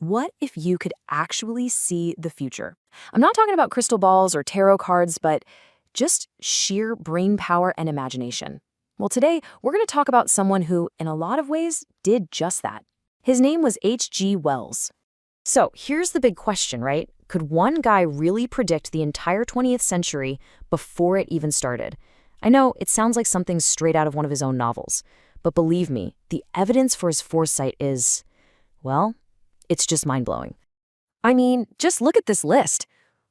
What if you could actually see the future? I'm not talking about crystal balls or tarot cards, but just sheer brain power and imagination. Well, today we're going to talk about someone who, in a lot of ways, did just that. His name was H.G. Wells. So here's the big question, right? Could one guy really predict the entire 20th century before it even started? I know it sounds like something straight out of one of his own novels, but believe me, the evidence for his foresight is, well, it's just mind-blowing. I mean, just look at this list.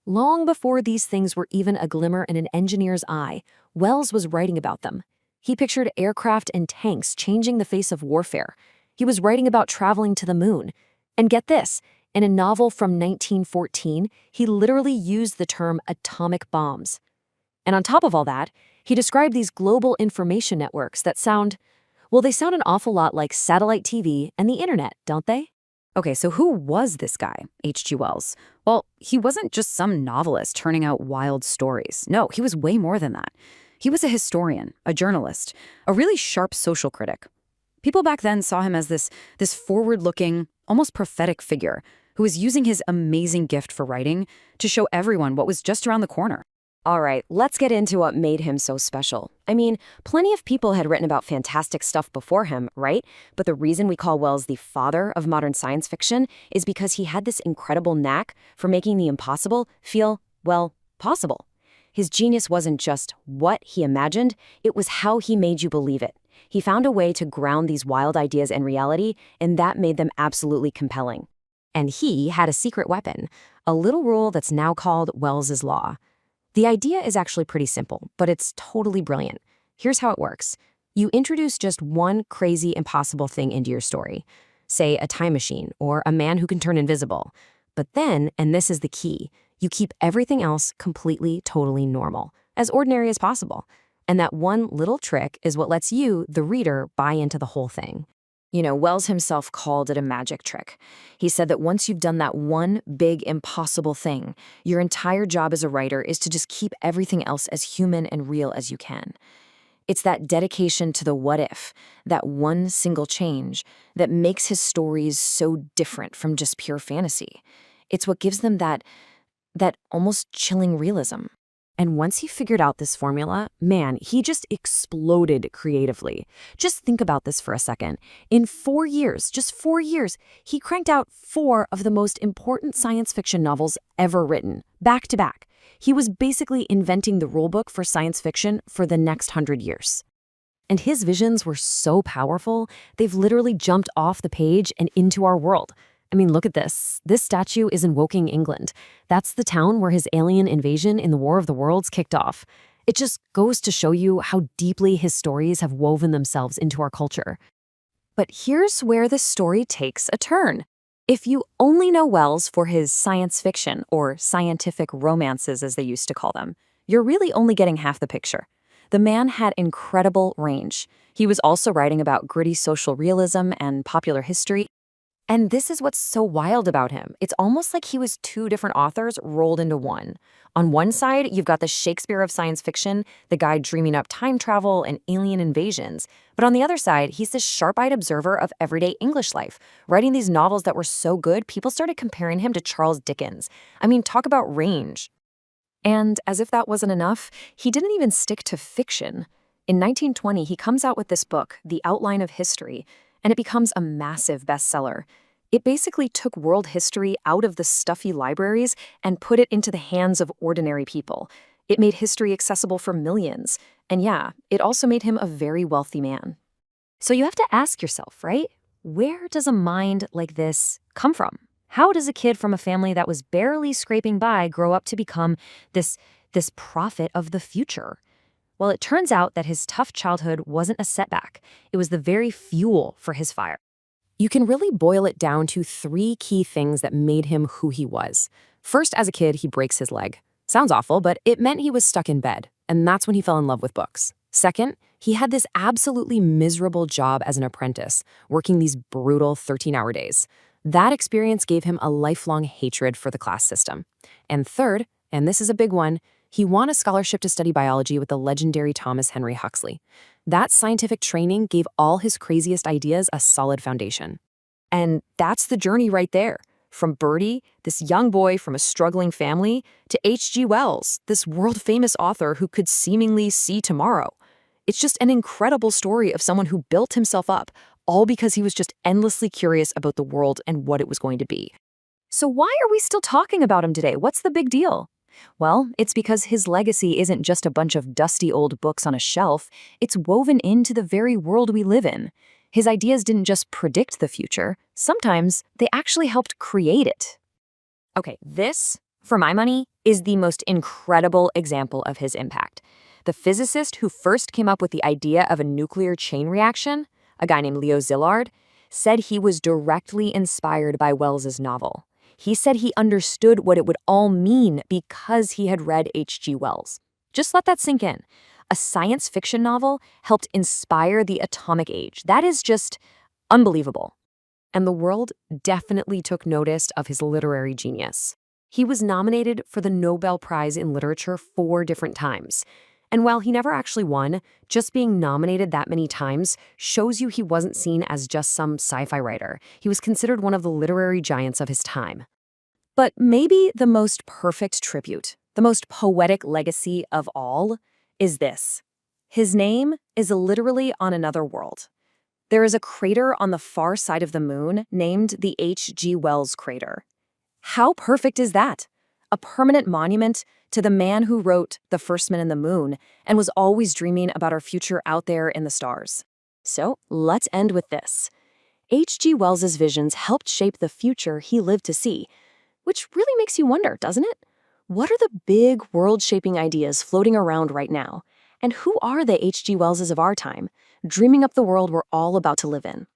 Long before these things were even a glimmer in an engineer's eye, Wells was writing about them. He pictured aircraft and tanks changing the face of warfare. He was writing about traveling to the moon. And get this, in a novel from 1914, he literally used the term atomic bombs. And on top of all that, he described these global information networks that sound an awful lot like satellite TV and the internet, don't they? Okay, so who was this guy, H.G. Wells? Well, he wasn't just some novelist turning out wild stories. No, he was way more than that. He was a historian, a journalist, a really sharp social critic. People back then saw him as this forward-looking, almost prophetic figure who was using his amazing gift for writing to show everyone what was just around the corner. All right, let's get into what made him so special. I mean, plenty of people had written about fantastic stuff before him, right? But the reason we call Wells the father of modern science fiction is because he had this incredible knack for making the impossible feel, well, possible. His genius wasn't just what he imagined, it was how he made you believe it. He found a way to ground these wild ideas in reality, and that made them absolutely compelling. And he had a secret weapon, a little rule that's now called Wells's Law. The idea is actually pretty simple, but it's totally brilliant. Here's how it works. You introduce just one crazy, impossible thing into your story. Say a time machine or a man who can turn invisible. But then, and this is the key, you keep everything else completely, totally normal, as ordinary as possible. And that one little trick is what lets you, the reader, buy into the whole thing. You know, Wells himself called it a magic trick. He said that once you've done that one big, impossible thing, your entire job as a writer is to just keep everything else as human and real as you can. It's that dedication to the what if, that one single change, that makes his stories so different from just pure fantasy. It's what gives them that almost chilling realism. And once he figured out this formula, man, he just exploded creatively. Just think about this for a second. In 4 years, just 4 years, he cranked out 4 of the most important science fiction novels ever written, back to back. He was basically inventing the rulebook for science fiction for the next 100 years. And his visions were so powerful, they've literally jumped off the page and into our world. I mean, look at this. This statue is in Woking, England. That's the town where his alien invasion in the War of the Worlds kicked off. It just goes to show you how deeply his stories have woven themselves into our culture. But here's where the story takes a turn. If you only know Wells for his science fiction, or scientific romances as they used to call them, you're really only getting half the picture. The man had incredible range. He was also writing about gritty social realism and popular history. And this is what's so wild about him. It's almost like he was 2 different authors rolled into one. On one side, you've got the Shakespeare of science fiction, the guy dreaming up time travel and alien invasions. But on the other side, he's this sharp-eyed observer of everyday English life, writing these novels that were so good, people started comparing him to Charles Dickens. I mean, talk about range. And as if that wasn't enough, he didn't even stick to fiction. In 1920, he comes out with this book, The Outline of History, and it becomes a massive bestseller. It basically took world history out of the stuffy libraries and put it into the hands of ordinary people. It made history accessible for millions. And yeah, it also made him a very wealthy man. So you have to ask yourself, right? Where does a mind like this come from? How does a kid from a family that was barely scraping by grow up to become this prophet of the future? Well, it turns out that his tough childhood wasn't a setback. It was the very fuel for his fire. You can really boil it down to 3 key things that made him who he was. First, as a kid, he breaks his leg. Sounds awful, but it meant he was stuck in bed, and that's when he fell in love with books. Second, he had this absolutely miserable job as an apprentice, working these brutal 13-hour days. That experience gave him a lifelong hatred for the class system. And third, and this is a big one, he won a scholarship to study biology with the legendary Thomas Henry Huxley. That scientific training gave all his craziest ideas a solid foundation. And that's the journey right there. From Bertie, this young boy from a struggling family, to H.G. Wells, this world-famous author who could seemingly see tomorrow. It's just an incredible story of someone who built himself up, all because he was just endlessly curious about the world and what it was going to be. So why are we still talking about him today? What's the big deal? Well, it's because his legacy isn't just a bunch of dusty old books on a shelf, it's woven into the very world we live in. His ideas didn't just predict the future, sometimes they actually helped create it. Okay, this, for my money, is the most incredible example of his impact. The physicist who first came up with the idea of a nuclear chain reaction, a guy named Leo Szilard, said he was directly inspired by Wells's novel. He said he understood what it would all mean because he had read H.G. Wells. Just let that sink in. A science fiction novel helped inspire the atomic age. That is just unbelievable. And the world definitely took notice of his literary genius. He was nominated for the Nobel Prize in Literature 4 different times. And while he never actually won, just being nominated that many times shows you he wasn't seen as just some sci-fi writer. He was considered one of the literary giants of his time. But maybe the most perfect tribute, the most poetic legacy of all, is this. His name is literally on another world. There is a crater on the far side of the moon named the H.G. Wells crater. How perfect is that? A permanent monument to the man who wrote The First Man in the Moon and was always dreaming about our future out there in the stars. So let's end with this. H.G. Wells's visions helped shape the future he lived to see, which really makes you wonder, doesn't it? What are the big world-shaping ideas floating around right now? And who are the H.G. Wellses of our time, dreaming up the world we're all about to live in?